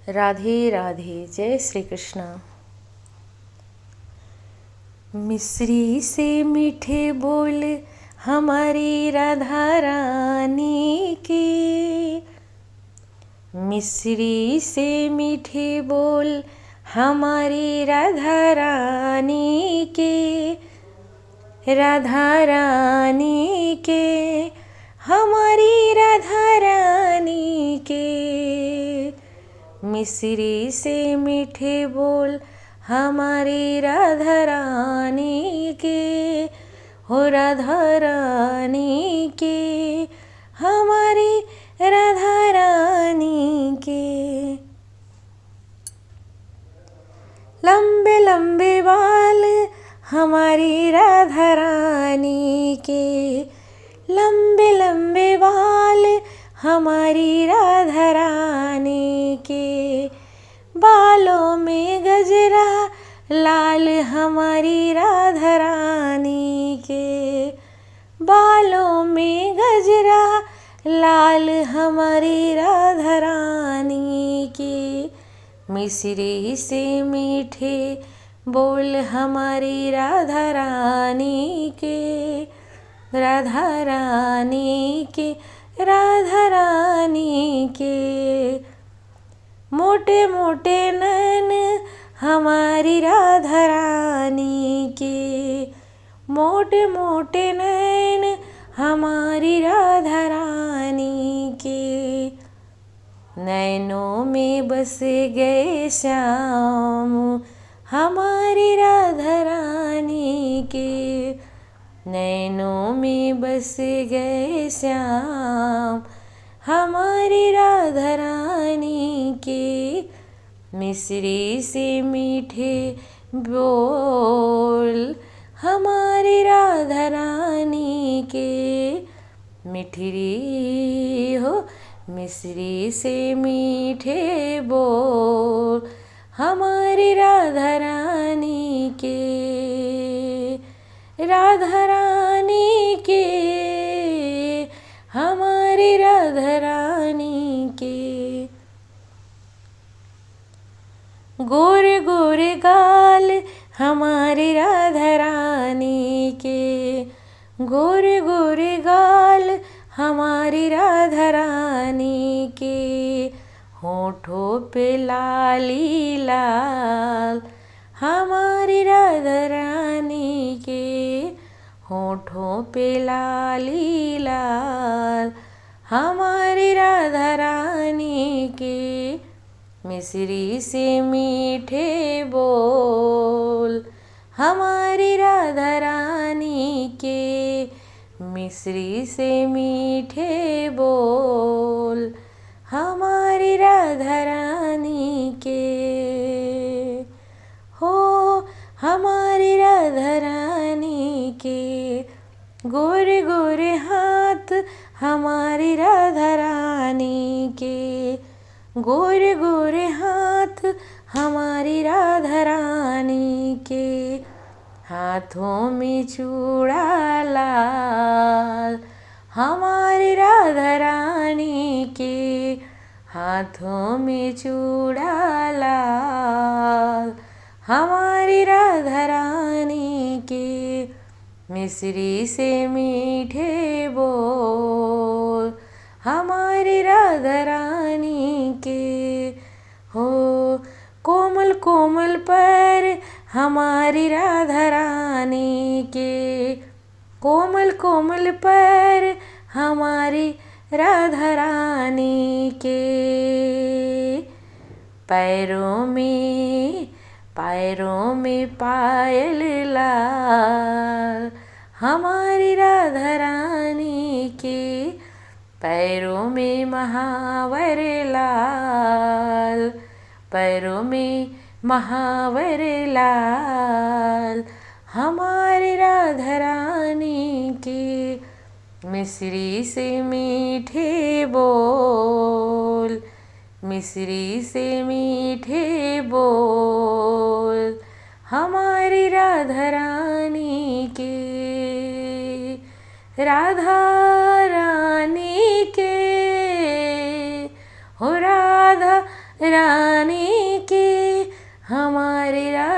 राधे राधे। जय श्री कृष्ण। मिश्री से मीठे बोल हमारी राधा रानी के, मिश्री से मीठे बोल हमारी राधा रानी के, राधा रानी के, हमारी राधा रानी के। मिश्री से मीठे बोल हमारी राधा रानी के, हो राधा रानी के, हमारी राधा रानी के। लंबे लंबे बाल हमारी राधा रानी के, लंबे लंबे बाल हमारी राधा रानी के। बालों में गजरा लाल हमारी राधा रानी के, बालों में गजरा लाल हमारी राधा रानी के। मिश्री से मीठे बोल हमारी राधा रानी के, राधा रानी के, राधा रानी के। मोटे मोटे नैन हमारी राधा रानी के, मोटे मोटे नैन हमारी राधा रानी के। नैनों में बस गए श्याम हमारी राधा रानी के, नैनों में बस गए श्याम हमारी राधा रानी के। मिश्री से मीठे बोल हमारी राधा रानी के, मिठरी हो मिश्री से मीठे बोल हमारी राधा रानी के, राधा रानी के, हमारी राधा रानी के। गोरे गोरे गाल हमारी राधा रानी के, गोरे गोरे गाल हमारी राधा रानी के। होठों पे लाली लाल हमारी राधा रानी के, होठों पे लाली लाल हमारी राधा रानी के। मिश्री से मीठे बोल हमारी राधा रानी के, मिश्री से मीठे बोल हमारी राधा रानी के, हो हमारी राधा रानी के। गोरे गोरे हाथ हमारी राधा रानी के, गोरे गोरे हाथ हमारी राधा रानी के। हाथों में चूड़ा लाल हमारी राधा रानी के, हाथों में चूड़ा लाल हमारी राधा रानी के। मिश्री से मीठे बोल हमारी राधा रानी के, हो कोमल कोमल पर हमारी राधा रानी के, कोमल कोमल पर हमारी राधा रानी के। पैरों में पायल लाल हमारी राधा रानी के, पैरों में महावर लाल, पैरों में महावर लाल हमारी राधा रानी के। मिश्री से मीठे बोल, मिश्री से मीठे बोल हमारी राधा रानी के, राधा रानी के, हो राधा रानी के, हमारी राधा